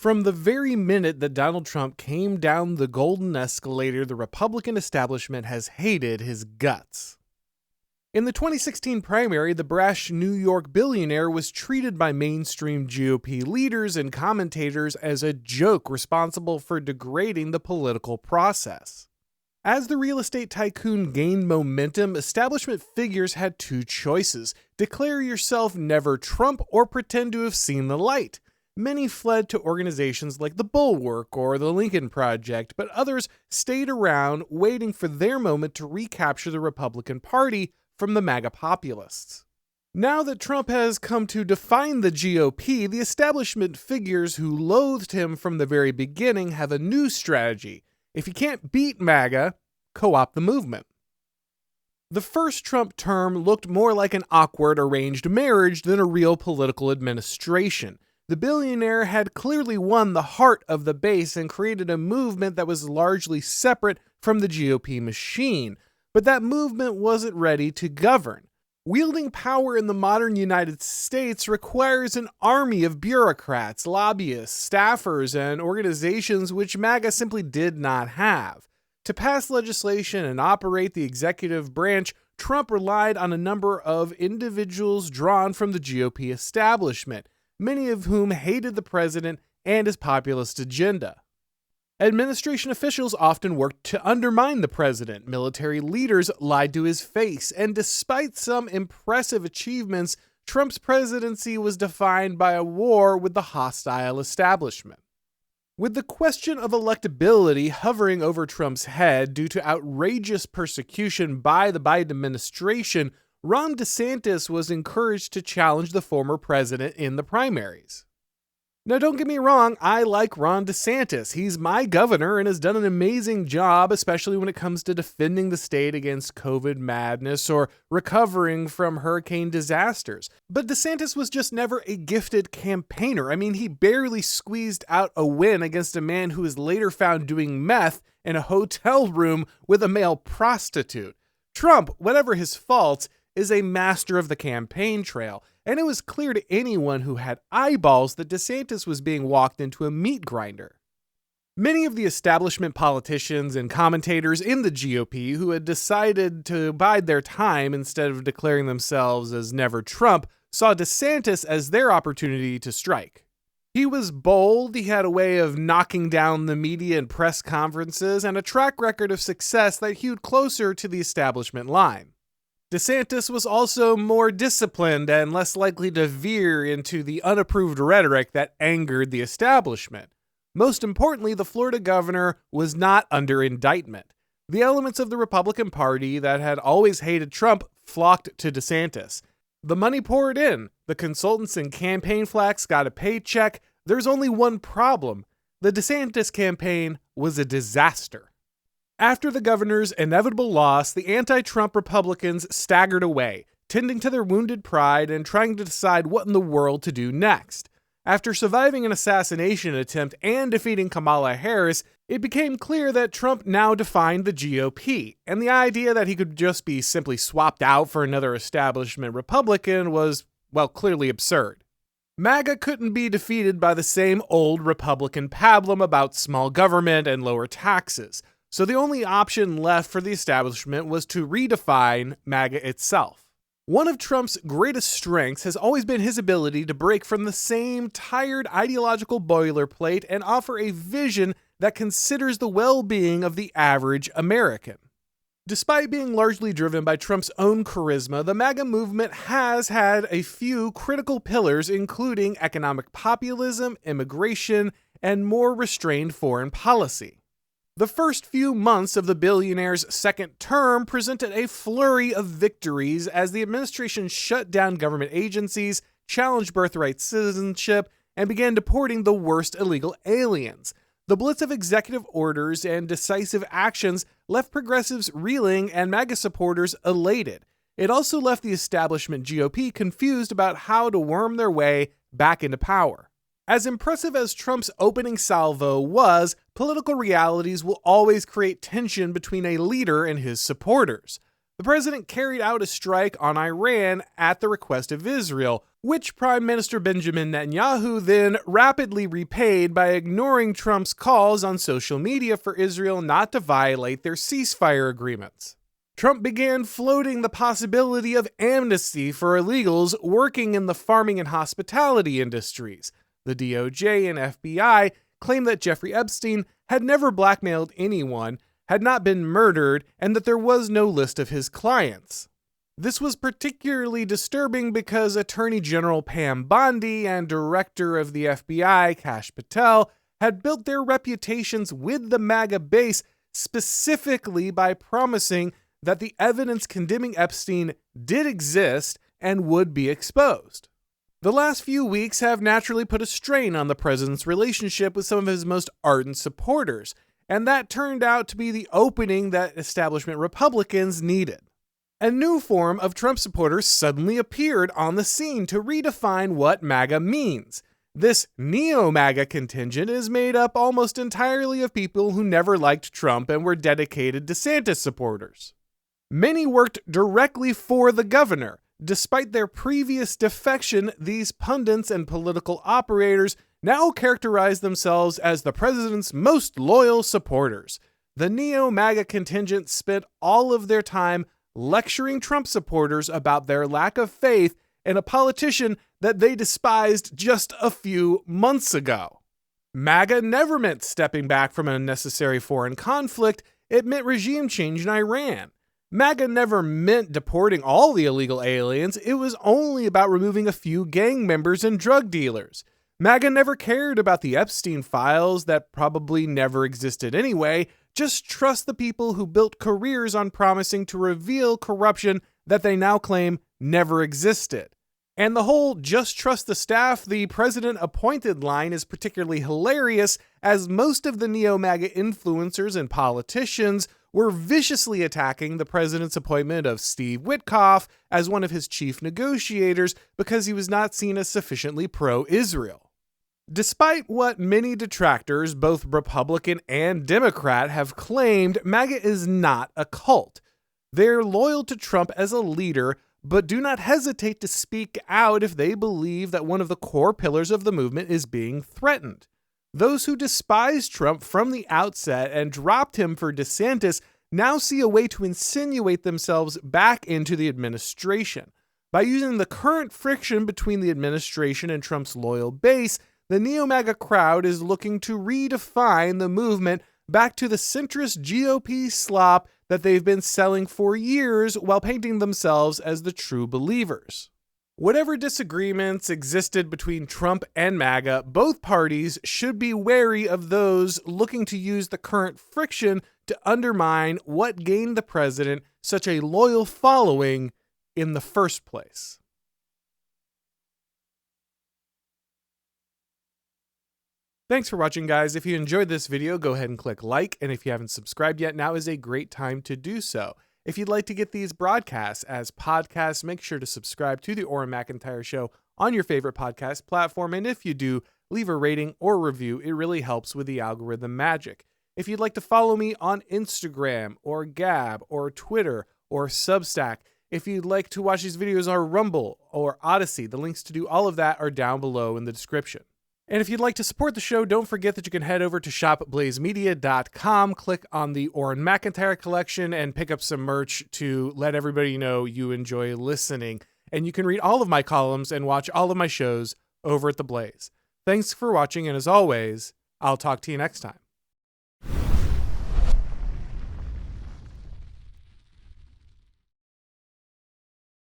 From the very minute that Donald Trump came down the golden escalator, the Republican establishment has hated his guts. In the 2016 primary, the brash New York billionaire was treated by mainstream GOP leaders and commentators as a joke responsible for degrading the political process. As the real estate tycoon gained momentum, establishment figures had two choices: declare yourself never Trump or pretend to have seen the light. Many fled to organizations like the Bulwark or the Lincoln Project, but others stayed around waiting for their moment to recapture the Republican Party from the MAGA populists. Now that Trump has come to define the GOP, the establishment figures who loathed him from the very beginning have a new strategy. If you can't beat MAGA, co-opt the movement. The first Trump term looked more like an awkward arranged marriage than a real political administration. The billionaire had clearly won the heart of the base and created a movement that was largely separate from the GOP machine, but that movement wasn't ready to govern. Wielding power in the modern United States requires an army of bureaucrats, lobbyists, staffers, and organizations which MAGA simply did not have. To pass legislation and operate the executive branch, Trump relied on a number of individuals drawn from the GOP establishment, many of whom hated the president and his populist agenda. Administration officials often worked to undermine the president. Military leaders lied to his face, and despite some impressive achievements, Trump's presidency was defined by a war with the hostile establishment. With the question of electability hovering over Trump's head due to outrageous persecution by the Biden administration, Ron DeSantis was encouraged to challenge the former president in the primaries. Now, don't get me wrong, I like Ron DeSantis. He's my governor and has done an amazing job, especially when it comes to defending the state against COVID madness or recovering from hurricane disasters. But DeSantis was just never a gifted campaigner. I mean, he barely squeezed out a win against a man who was later found doing meth in a hotel room with a male prostitute. Trump, whatever his faults, is a master of the campaign trail, and it was clear to anyone who had eyeballs that DeSantis was being walked into a meat grinder. Many of the establishment politicians and commentators in the GOP who had decided to bide their time instead of declaring themselves as never Trump saw DeSantis as their opportunity to strike. He was bold, he had a way of knocking down the media and press conferences, and a track record of success that hewed closer to the establishment line. DeSantis was also more disciplined and less likely to veer into the unapproved rhetoric that angered the establishment. Most importantly, the Florida governor was not under indictment. The elements of the Republican Party that had always hated Trump flocked to DeSantis. The money poured in. The consultants and campaign flax got a paycheck. There's only one problem. The DeSantis campaign was a disaster. After the governor's inevitable loss, the anti-Trump Republicans staggered away, tending to their wounded pride and trying to decide what in the world to do next. After surviving an assassination attempt and defeating Kamala Harris, it became clear that Trump now defined the GOP, and the idea that he could just be simply swapped out for another establishment Republican was, well, clearly absurd. MAGA couldn't be defeated by the same old Republican pablum about small government and lower taxes. So the only option left for the establishment was to redefine MAGA itself. One of Trump's greatest strengths has always been his ability to break from the same tired ideological boilerplate and offer a vision that considers the well-being of the average American. Despite being largely driven by Trump's own charisma, the MAGA movement has had a few critical pillars, including economic populism, immigration, and more restrained foreign policy. The first few months of the billionaire's second term presented a flurry of victories as the administration shut down government agencies, challenged birthright citizenship, and began deporting the worst illegal aliens. The blitz of executive orders and decisive actions left progressives reeling and MAGA supporters elated. It also left the establishment GOP confused about how to worm their way back into power. As impressive as Trump's opening salvo was, political realities will always create tension between a leader and his supporters. The president carried out a strike on Iran at the request of Israel, which Prime Minister Benjamin Netanyahu then rapidly repaid by ignoring Trump's calls on social media for Israel not to violate their ceasefire agreements. Trump began floating the possibility of amnesty for illegals working in the farming and hospitality industries. The DOJ and FBI claimed that Jeffrey Epstein had never blackmailed anyone, had not been murdered, and that there was no list of his clients. This was particularly disturbing because Attorney General Pam Bondi and Director of the FBI Kash Patel had built their reputations with the MAGA base specifically by promising that the evidence condemning Epstein did exist and would be exposed. The last few weeks have naturally put a strain on the president's relationship with some of his most ardent supporters, and that turned out to be the opening that establishment Republicans needed. A new form of Trump supporters suddenly appeared on the scene to redefine what MAGA means. This Neo-MAGA contingent is made up almost entirely of people who never liked Trump and were dedicated DeSantis supporters. Many worked directly for the governor. Despite their previous defection, these pundits and political operators now characterize themselves as the president's most loyal supporters. The Neo-MAGA contingent spent all of their time lecturing Trump supporters about their lack of faith in a politician that they despised just a few months ago. MAGA never meant stepping back from an unnecessary foreign conflict, it meant regime change in Iran. MAGA never meant deporting all the illegal aliens, it was only about removing a few gang members and drug dealers. MAGA never cared about the Epstein files that probably never existed anyway. Just trust the people who built careers on promising to reveal corruption that they now claim never existed. And the whole just trust the staff the president appointed line is particularly hilarious, as most of the Neo-MAGA influencers and politicians were viciously attacking the president's appointment of Steve Witkoff as one of his chief negotiators because he was not seen as sufficiently pro-Israel. Despite what many detractors, both Republican and Democrat, have claimed, MAGA is not a cult. They're loyal to Trump as a leader, but do not hesitate to speak out if they believe that one of the core pillars of the movement is being threatened. Those who despised Trump from the outset and dropped him for DeSantis now see a way to insinuate themselves back into the administration. By using the current friction between the administration and Trump's loyal base, the Neo-MAGA crowd is looking to redefine the movement back to the centrist GOP slop that they've been selling for years while painting themselves as the true believers. Whatever disagreements existed between Trump and MAGA, both parties should be wary of those looking to use the current friction to undermine what gained the president such a loyal following in the first place. Thanks for watching, guys. If you enjoyed this video, go ahead and click like, and if you haven't subscribed yet, now is a great time to do so. If you'd like to get these broadcasts as podcasts, make sure to subscribe to the Auron MacIntyre Show on your favorite podcast platform, and if you do, leave a rating or review. It really helps with the algorithm magic. If you'd like to follow me on Instagram or Gab or Twitter or Substack, if you'd like to watch these videos on Rumble or Odyssey, the links to do all of that are down below in the description. And if you'd like to support the show, don't forget that you can head over to shopblazemedia.com, click on the Auron MacIntyre collection, and pick up some merch to let everybody know you enjoy listening. And you can read all of my columns and watch all of my shows over at The Blaze. Thanks for watching, and as always, I'll talk to you next time.